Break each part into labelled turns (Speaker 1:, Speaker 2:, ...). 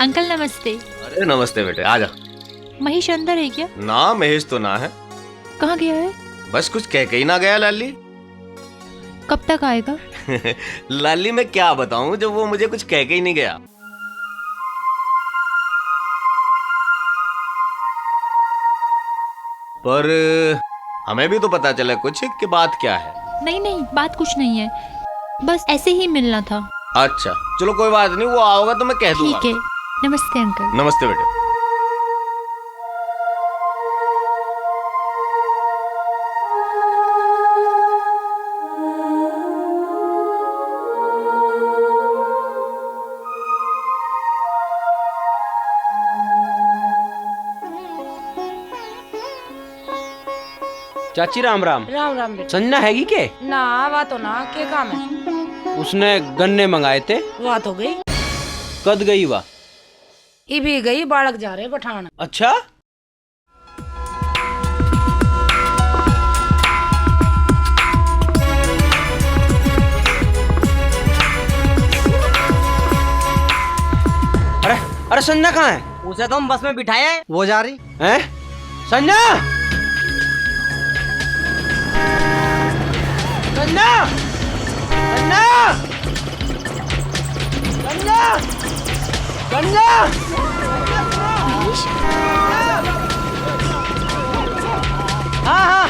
Speaker 1: Uncle नमस्ते।
Speaker 2: अरे नमस्ते बेटे, आजा।
Speaker 1: महेश अंदर है क्या?
Speaker 2: ना, महेश तो ना है।
Speaker 1: कहाँ गया है?
Speaker 2: बस कुछ कह के ही ना गया लाली।
Speaker 1: कब तक आएगा?
Speaker 2: लाली मैं क्या बताऊं जब वो मुझे कुछ कह के ही नहीं गया। पर हमें भी तो पता चला कुछ कि बात क्या है।
Speaker 1: नहीं नहीं, बात कुछ नहीं है, बस ऐसे ही मिलना था।
Speaker 2: अच्छा चलो कोई बात नहीं, वो आओगा तो मैं कह दूंगा।
Speaker 1: ठीक है, नमस्ते अंकल।
Speaker 2: नमस्ते बेटे।
Speaker 3: चाची राम राम।
Speaker 4: राम राम बेटा।
Speaker 3: संजना हैगी के?
Speaker 4: ना वा तो ना, क्या काम है?
Speaker 3: उसने गन्ने मंगाए थे।
Speaker 4: वा तो गई।
Speaker 3: कद गई वा?
Speaker 4: ये भी गई, बालक जा रहे पठान।
Speaker 3: अच्छा। अरे अरे संजना कहाँ है?
Speaker 5: उसे तो हम बस में बिठाया है, वो जा रही
Speaker 3: हैं? संजना! संजना! संजना! संजना! संजना! हाँ हाँ।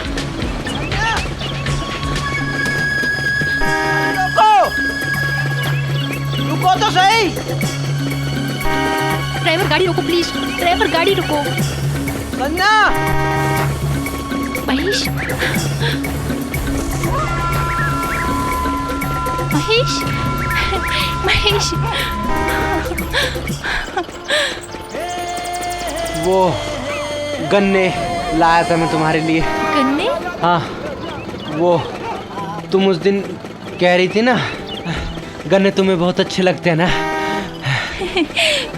Speaker 3: रुको, रुको तो सही।
Speaker 1: ड्राइवर गाड़ी रोको प्लीज, ड्राइवर गाड़ी रोको।
Speaker 3: संजना!
Speaker 1: महेश, महेश, महेश।
Speaker 3: वो गन्ने लाया था मैं तुम्हारे लिए।
Speaker 1: गन्ने?
Speaker 3: हाँ, वो तुम उस दिन कह रही थी ना, गन्ने तुम्हें बहुत अच्छे लगते हैं ना।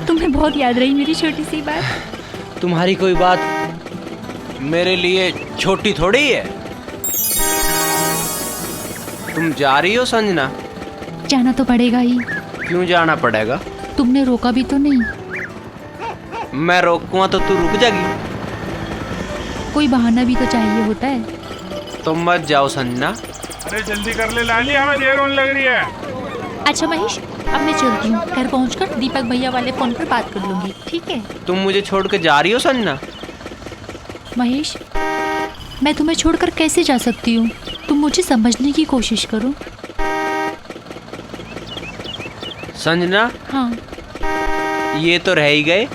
Speaker 1: तुम्हें बहुत याद रही मेरी छोटी सी बात।
Speaker 3: तुम्हारी कोई बात मेरे लिए छोटी थोड़ी है। तुम जा रही हो संजना?
Speaker 1: जाना तो पड़ेगा ही।
Speaker 3: क्यों जाना पड़ेगा?
Speaker 1: तुमने रोका भी तो नहीं।
Speaker 3: मैं रोकूंगा तो तू रुक जाएगी।
Speaker 1: कोई बहाना भी तो चाहिए होता है।
Speaker 3: तुम मत जाओ संजना।
Speaker 6: अरे जल्दी कर ले लाली, हमें देर होने लग रही है।
Speaker 1: अच्छा महेश, अब मैं चलती हूँ। घर पहुँचकर दीपक भैया वाले फोन पर बात कर लूंगी, ठीक है?
Speaker 3: तुम मुझे छोड़ के जा रही हो संजना?
Speaker 1: महेश, मैं तुम्हें छोड़कर कैसे जा सकती हूँ? तुम मुझे समझने की कोशिश करो।
Speaker 3: संजना,
Speaker 1: हाँ।
Speaker 3: ये तो रह ही गए।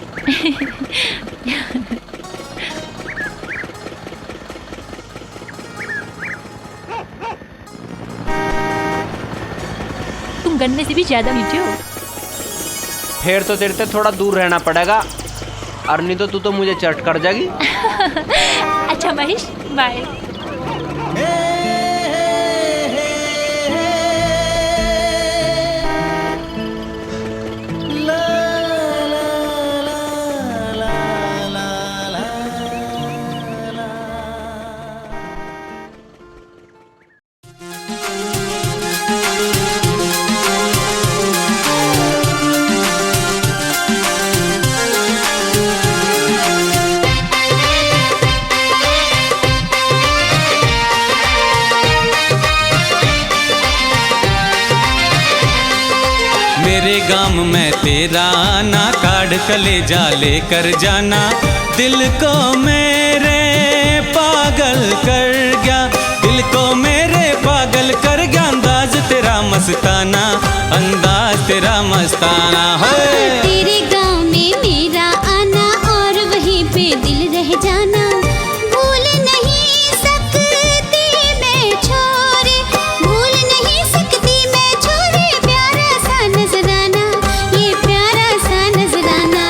Speaker 1: तुम गन्ने से भी ज्यादा मीठे हो।
Speaker 3: फिर तो तेरे से थोड़ा दूर रहना पड़ेगा, और नहीं तो तू तो मुझे चट कर जाएगी।
Speaker 1: अच्छा महेश, बाय।
Speaker 7: मेरे गाम में तेरा आना, काढ़ कलेजा लेकर जाना, दिल को मेरे पागल कर गया, दिल को मेरे पागल कर गया। अंदाज तेरा मस्ताना, अंदाज तेरा मस्ताना है।
Speaker 8: तेरे गाँव में मेरा आना और वहीं पे दिल रह जाना, भूल नहीं सकती मैं छोरे, भूल नहीं सकती मैं छोरे। प्यारा सा नजराना, ये प्यारा सा नजराना।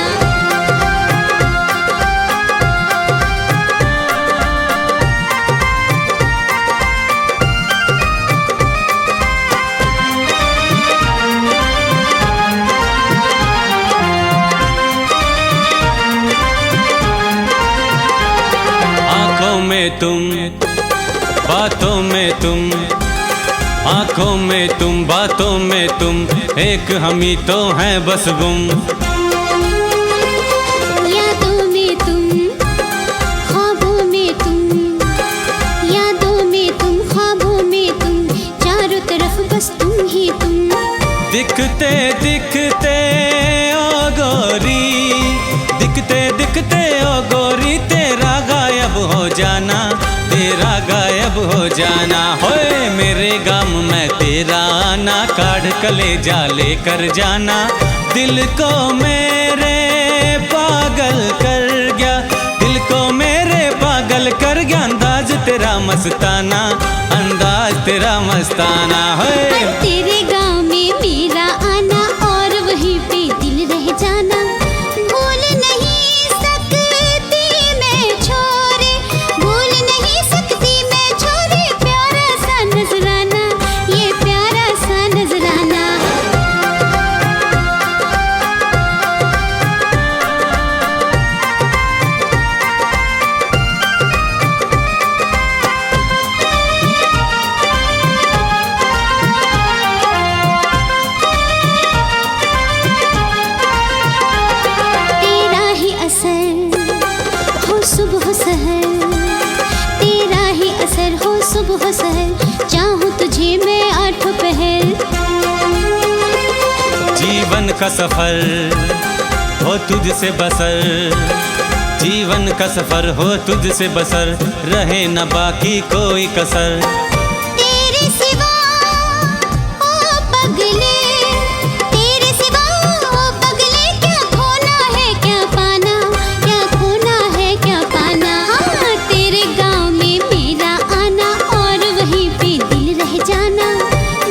Speaker 7: आँखों में तुम, बातों में तुम, आँखों में तुम, बातों में तुम, एक हम ही तो हैं बस गुम।
Speaker 8: बस तुम ही तुम।
Speaker 7: दिखते दिखते ओ गोरी, दिखते दिखते ओ गोरी, तेरा गायब हो जाना, तेरा गायब हो जाना। होए मेरे गम में तेरा आना, काढ़ कलेजा लेकर जाना, दिल को मेरे पागल कर गया, दिल को मेरे पागल कर गया। अंदाज तेरा मस्ताना, अंदाज तेरा मस्ताना। होए
Speaker 8: तेरे गाँव में मेरा आना और वहीं पे दिल रह जाना। भूल नहीं सकती मैं छोरे, भूल नहीं सकती मैं छोरे, प्यारा सा नजराना, ये प्यारा सा नजराना। तेरा ही असर हो सुबह सहर, तेरा ही असर हो सुबह सहर, चाहूँ तुझे मैं आठों पहर।
Speaker 7: जीवन का सफर हो तुझसे बसर, जीवन का सफर हो तुझसे बसर, रहे न बाकी कोई कसर।
Speaker 8: तेरे सिवा ओ पगले, तेरे सिवा ओ पगले, क्या खोना है क्या पाना, क्या खोना है क्या पाना। हाँ तेरे गाँव में मेरा आना और वहीं पे दिल रह जाना।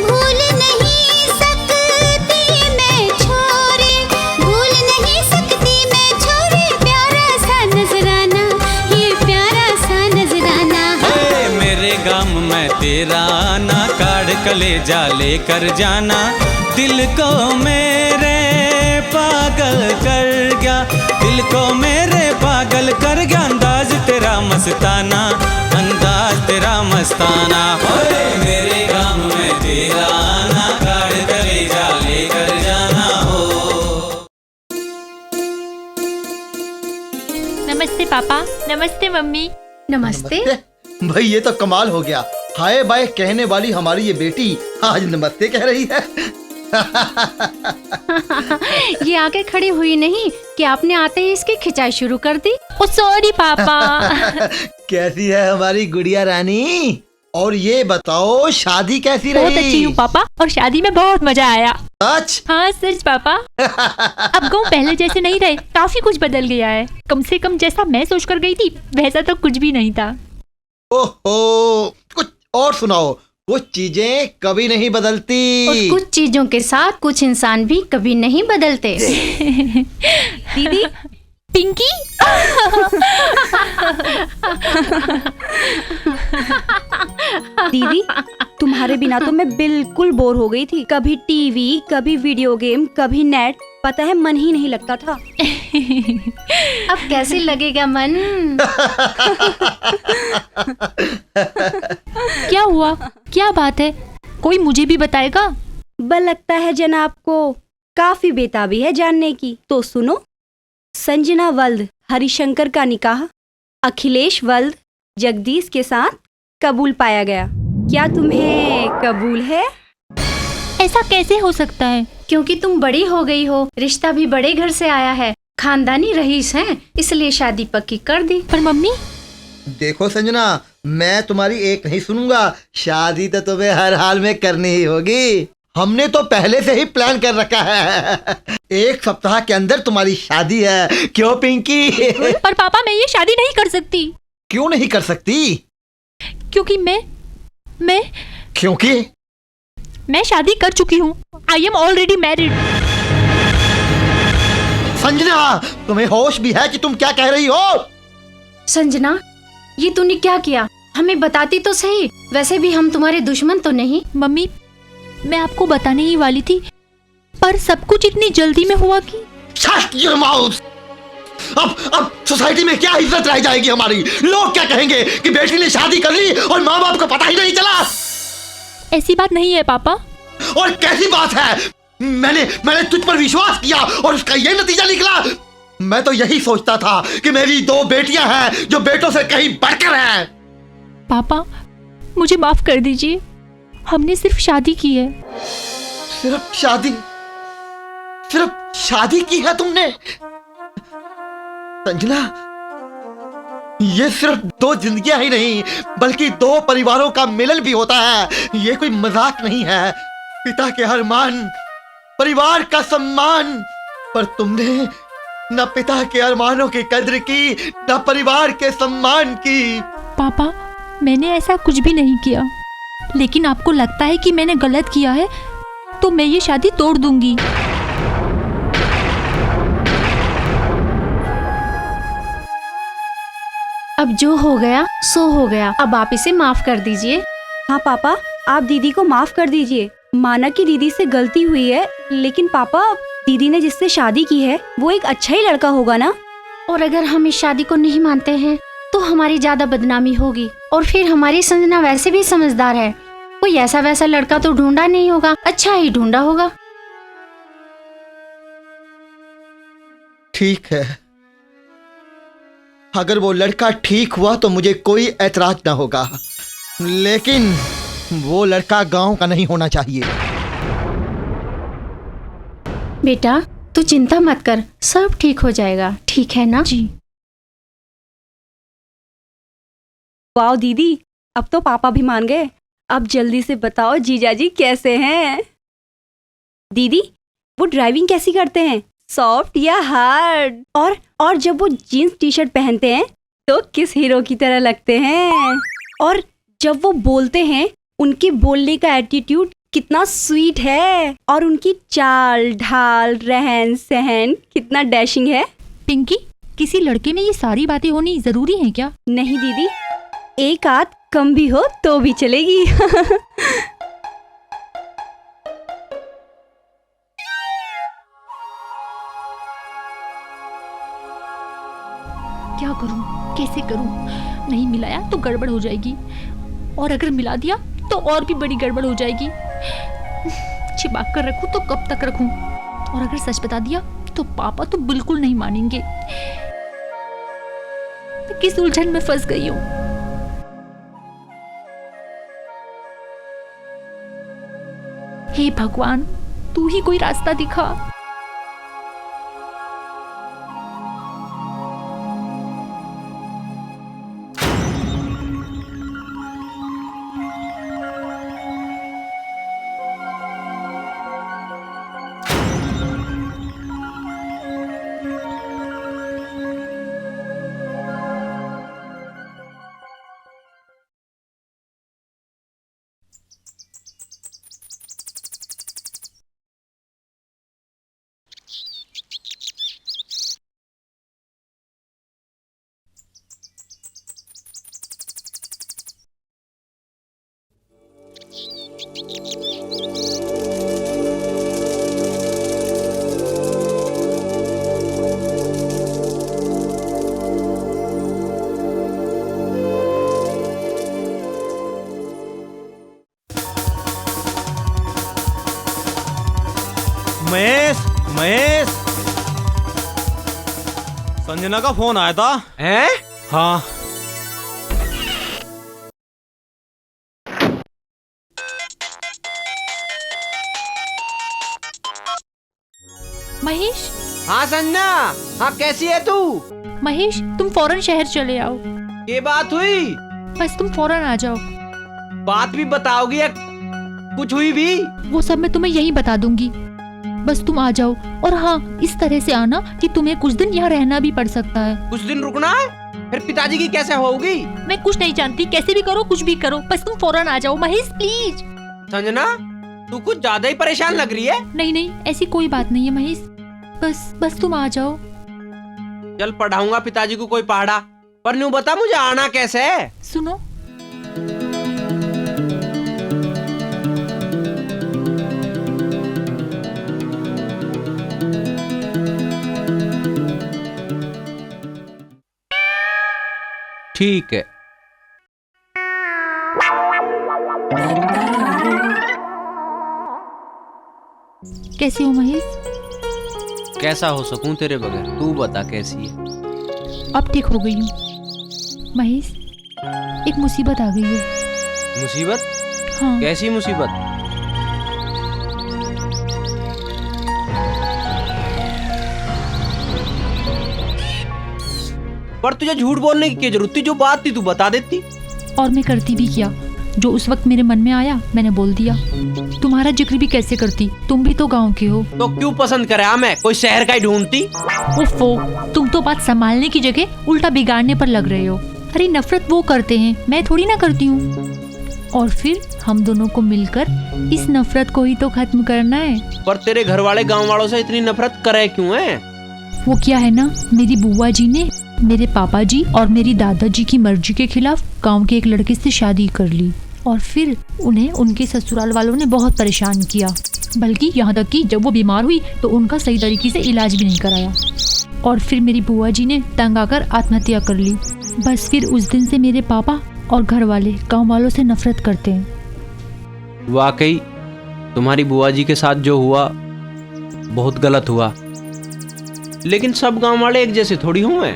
Speaker 8: भूल नहीं सकती मैं छोरे, भूल नहीं सकती मैं छोरे, प्यारा सा नजराना, ये प्यारा सा नजराना।
Speaker 7: हे मेरे गम में तेरा आना, काढ़ कलेजा लेकर जाना, दिल को मेरे पागल कर गया, दिल को मेरे पागल कर गया। अंदाज तेरा मस्ताना, अंदाज तेरा मस्ताना। होए मेरे गम में तेरा आना, काढ़ कलेजा लेकर जाना हो।
Speaker 1: नमस्ते पापा, नमस्ते मम्मी।
Speaker 9: नमस्ते। भाई ये तो कमाल हो गया, हाय बाय कहने वाली हमारी ये बेटी आज नमस्ते कह रही है।
Speaker 10: ये आके खड़ी हुई नहीं कि आपने आते ही इसकी खिंचाई शुरू कर दी।
Speaker 1: ओ सॉरी पापा।
Speaker 9: कैसी है हमारी गुड़िया रानी? और ये बताओ शादी कैसी रही?
Speaker 1: बहुत अच्छी हूँ पापा, और शादी में बहुत मजा आया।
Speaker 9: सच?
Speaker 1: हाँ सच पापा। अब गाँव पहले जैसे नहीं रहे, काफी कुछ बदल गया है। कम से कम जैसा मैं सोच कर गई थी वैसा तो कुछ भी नहीं था।
Speaker 9: ओहो, कुछ और सुनाओ। कुछ चीजें कभी नहीं बदलती,
Speaker 10: और कुछ चीजों के साथ कुछ इंसान भी कभी नहीं बदलते।
Speaker 1: दीदी, पिंकी।
Speaker 11: दीदी तुम्हारे बिना तो मैं बिल्कुल बोर हो गई थी। कभी टीवी, कभी वीडियो गेम, कभी नेट, पता है मन ही नहीं लगता था।
Speaker 10: अब कैसे लगेगा मन?
Speaker 1: क्या हुआ, क्या बात है? कोई मुझे भी बताएगा?
Speaker 11: बल लगता है जनाब को काफी बेताबी है जानने की। तो सुनो, संजना वल्द हरिशंकर का निकाह अखिलेश वल्द जगदीश के साथ कबूल पाया गया। क्या तुम्हें कबूल है?
Speaker 1: ऐसा कैसे हो सकता है?
Speaker 10: क्योंकि तुम बड़ी हो गई हो, रिश्ता भी बड़े घर से आया है, खानदानी रईस हैं, इसलिए शादी पक्की कर दी।
Speaker 1: पर मम्मी।
Speaker 9: देखो संजना, मैं तुम्हारी एक नहीं सुनूंगा, शादी तो तुम्हें हर हाल में करनी ही होगी। हमने तो पहले से ही प्लान कर रखा है। 1 सप्ताह के अंदर तुम्हारी शादी है। क्यों पिंकी?
Speaker 1: पर पापा मैं ये शादी नहीं कर सकती।
Speaker 9: क्यों नहीं कर सकती?
Speaker 1: क्योंकि मैं
Speaker 9: क्योंकि
Speaker 1: मैं शादी कर चुकी हूँ। I am already married.
Speaker 9: Sanjana, तुम्हें होश भी है कि तुम क्या कह रही हो?
Speaker 10: संजना, ये तूने क्या किया? हमें बताती तो सही, वैसे भी हम तुम्हारे दुश्मन तो नहीं।
Speaker 1: मम्मी, मैं आपको बताने ही वाली थी, पर सब कुछ इतनी जल्दी में हुआ कि।
Speaker 9: Shut your mouth! अब सोसाइटी में क्या इज्जत रह जाएगी हमारी? लोग क्या कहेंगे कि बेटी ने शादी कर ली और माँ बाप को पता ही नहीं चला?
Speaker 1: ऐसी बात नहीं है पापा।
Speaker 9: और कैसी बात है? मैंने तुझ पर विश्वास किया और उसका ये नतीजा निकला। मैं तो यही सोचता था कि मेरी 2 बेटियां हैं जो बेटों से कहीं बढ़कर हैं।
Speaker 1: पापा, मुझे माफ कर दीजिए। हमने सिर्फ शादी की है।
Speaker 9: सिर्फ शादी? सिर्फ शादी की है तुमने? संजना, ये सिर्फ 2 जिंदगियां ही नहीं बल्कि 2 परिवारों का मिलन भी होता है। ये कोई मजाक नहीं है। पिता के अरमान, परिवार का सम्मान, पर तुमने न पिता के अरमानों की कद्र की, न परिवार के सम्मान की।
Speaker 1: पापा, मैंने ऐसा कुछ भी नहीं किया, लेकिन आपको लगता है कि मैंने गलत किया है तो मैं ये शादी तोड़ दूंगी।
Speaker 10: अब जो हो गया सो हो गया, अब आप इसे माफ कर दीजिए।
Speaker 11: हाँ पापा, आप दीदी को माफ कर दीजिए। माना कि दीदी से गलती हुई है, लेकिन पापा दीदी ने जिससे शादी की है वो एक अच्छा ही लड़का होगा ना।
Speaker 10: और अगर हम इस शादी को नहीं मानते हैं तो हमारी ज्यादा बदनामी होगी, और फिर हमारी संजना वैसे भी समझदार है, कोई ऐसा वैसा लड़का तो ढूंढा नहीं होगा, अच्छा ही ढूंढा होगा।
Speaker 9: ठीक है, अगर वो लड़का ठीक हुआ तो मुझे कोई ऐतराज ना होगा, लेकिन वो लड़का गांव का नहीं होना चाहिए।
Speaker 10: बेटा तू चिंता मत कर, सब ठीक हो जाएगा, ठीक है ना?
Speaker 1: जी।
Speaker 11: वाह दीदी, अब तो पापा भी मान गए। अब जल्दी से बताओ जीजाजी कैसे हैं? दीदी, वो ड्राइविंग कैसी करते हैं, सॉफ्ट या हार्ड? और जब वो जीन्स टी शर्ट पहनते हैं तो किस हीरो की तरह लगते हैं? और जब वो बोलते हैं उनके बोलने का एटीट्यूड कितना स्वीट है, और उनकी चाल ढाल रहन सहन कितना डैशिंग है।
Speaker 1: पिंकी, किसी लड़के में ये सारी बातें होनी जरूरी है क्या?
Speaker 11: नहीं दीदी, एक आध कम भी हो तो भी चलेगी।
Speaker 1: क्या करूं, कैसे करूं? नहीं मिलाया तो गड़बड़ हो जाएगी, और अगर मिला दिया तो और भी बड़ी गड़बड़ हो जाएगी। छिपा कर रखूं तो कब तक रखूं? और अगर सच बता दिया तो पापा तो बिल्कुल नहीं मानेंगे। मैं किस उलझन में फंस गई हूं। हे भगवान, तू ही कोई रास्ता दिखा।
Speaker 5: महेश, महेश, संजना का फोन आया था।
Speaker 3: हैं?
Speaker 5: हाँ।
Speaker 1: महेश,
Speaker 3: हाँ संजना, हाँ कैसी है तू?
Speaker 1: महेश, तुम फौरन शहर चले आओ।
Speaker 3: ये बात हुई?
Speaker 1: बस तुम फौरन आ जाओ।
Speaker 3: बात भी बताओगी या कुछ हुई भी?
Speaker 1: वो सब मैं तुम्हें यहीं बता दूंगी, बस तुम आ जाओ। और हाँ, इस तरह से आना कि तुम्हें कुछ दिन यहाँ रहना भी पड़ सकता है।
Speaker 3: कुछ दिन रुकना है? फिर पिताजी की कैसे होगी?
Speaker 1: मैं कुछ नहीं जानती, कैसे भी करो, कुछ भी करो, बस तुम फौरन आ जाओ महेश, प्लीज।
Speaker 3: संजना, तू कुछ ज्यादा ही परेशान लग रही है।
Speaker 1: नहीं नहीं, ऐसी कोई बात नहीं है महेश, बस तुम आ जाओ।
Speaker 3: चल पढ़ाऊंगा पिताजी को कोई पहाड़ा, पर न्यू बता मुझे आना कैसे है?
Speaker 1: सुनो,
Speaker 3: ठीक है।
Speaker 1: कैसी हो महेश?
Speaker 3: कैसा हो सकूं तेरे बगैर, तू बता कैसी है?
Speaker 1: अब ठीक हो गई हूँ महेश, एक मुसीबत आ गई है।
Speaker 3: मुसीबत?
Speaker 1: हाँ।
Speaker 3: कैसी मुसीबत? पर तुझे झूठ बोलने की क्या जरूरत थी? जो बात थी तू बता देती।
Speaker 1: और मैं करती भी क्या? जो उस वक्त मेरे मन में आया मैंने बोल दिया। तुम्हारा जिक्र भी कैसे करती, तुम भी तो गांव के हो।
Speaker 3: तो क्यों पसंद करे मैं कोई शहर का ही ढूंढती?
Speaker 1: ओफो, तुम तो बात संभालने की जगह उल्टा बिगाड़ने पर लग रहे हो। अरे नफरत वो करते हैं, मैं थोड़ी ना करती हूँ। और फिर हम दोनों को मिलकर इस नफरत को ही तो खत्म करना है।
Speaker 3: पर तेरे घर वाले गाँव वालों से इतनी नफरत करे क्यों है?
Speaker 1: वो क्या है ना, मेरी बुआ जी ने मेरे पापा जी और मेरी दादाजी की मर्जी के खिलाफ गांव के एक लड़के से शादी कर ली और फिर उन्हें उनके ससुराल वालों ने बहुत परेशान किया, बल्कि यहाँ तक कि जब वो बीमार हुई तो उनका सही तरीके से इलाज भी नहीं कराया। और फिर मेरी बुआ जी ने तंग आकर आत्महत्या कर ली। बस फिर उस दिन से मेरे पापा और घर वाले गाँव वालों से नफरत करते हैं।
Speaker 3: वाकई तुम्हारी बुआ जी के साथ जो हुआ बहुत गलत हुआ, लेकिन सब गांव वाले एक जैसे थोड़ी हुए।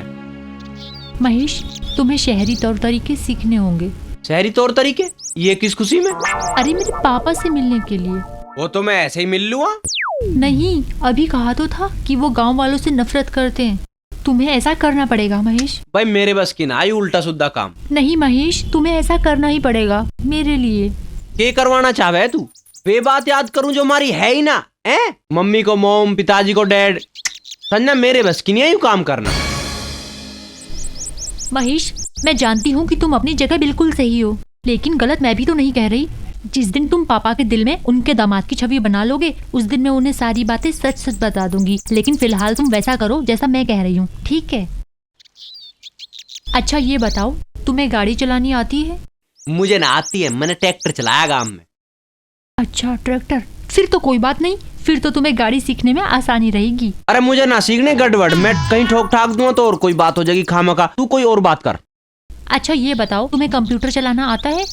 Speaker 1: महेश, तुम्हें शहरी तौर तरीके सीखने होंगे।
Speaker 3: शहरी तौर तरीके? ये किस खुशी में?
Speaker 1: अरे मेरे पापा से मिलने के लिए।
Speaker 3: वो तो मैं ऐसे ही मिल लूँगा।
Speaker 1: नहीं, अभी कहा तो था कि वो गांव वालों से नफरत करते हैं। तुम्हें ऐसा करना पड़ेगा महेश।
Speaker 3: भाई मेरे बस की ना आई उल्टा सुद्धा काम।
Speaker 1: नहीं महेश, तुम्हें ऐसा करना ही पड़ेगा मेरे लिए।
Speaker 3: क्या करवाना चाहे तू? वे बात याद करूं जो हमारी है ही ना। मम्मी को मोम, पिताजी को डैड। संजना मेरे बस की नहीं है यूं काम करना।
Speaker 1: महेश, मैं जानती हूँ कि तुम अपनी जगह बिल्कुल सही हो, लेकिन गलत मैं भी तो नहीं कह रही। जिस दिन तुम पापा के दिल में उनके दामाद की छवि बना लोगे, उस दिन मैं उन्हें सारी बातें सच सच बता दूंगी। लेकिन फिलहाल तुम वैसा करो जैसा मैं कह रही हूँ, ठीक है? अच्छा ये बताओ, तुम्हें गाड़ी चलानी आती है?
Speaker 3: मुझे ना आती है, मैंने ट्रैक्टर चलाया गांव में।
Speaker 1: अच्छा ट्रैक्टर, फिर तो कोई बात नहीं, फिर तो तुम्हें गाड़ी सीखने में आसानी रहेगी।
Speaker 3: अरे मुझे ना सीखने गड़बड़, मैं कहीं ठोक ठाक दूंगा तो और कोई बात हो जाएगी खामखा। तू कोई और बात कर।
Speaker 1: अच्छा ये बताओ, तुम्हें कंप्यूटर चलाना आता है?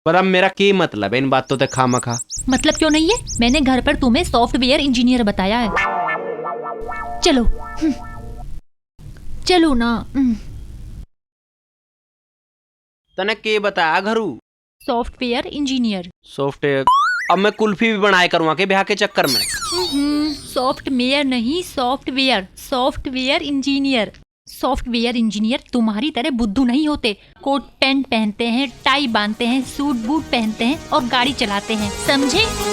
Speaker 3: पर अब मेरा क्या मतलब है इन बातों से खामखा?
Speaker 1: मतलब क्यों नहीं है, मैंने घर पर तुम्हें सॉफ्टवेयर इंजीनियर बताया है। चलो चलो ना।
Speaker 3: तने के बताया घरू?
Speaker 1: Software engineer.
Speaker 3: सॉफ्टवेयर? अब मैं कुल्फी भी बनाया करूँगा के ब्याह के चक्कर में?
Speaker 1: सॉफ्टवेयर नहीं, software. Software engineer. Software engineer तुम्हारी तरह बुद्धू नहीं होते। कोट पैंट पहनते हैं, टाई बांधते हैं, सूट बूट पहनते हैं और गाड़ी चलाते हैं, समझे?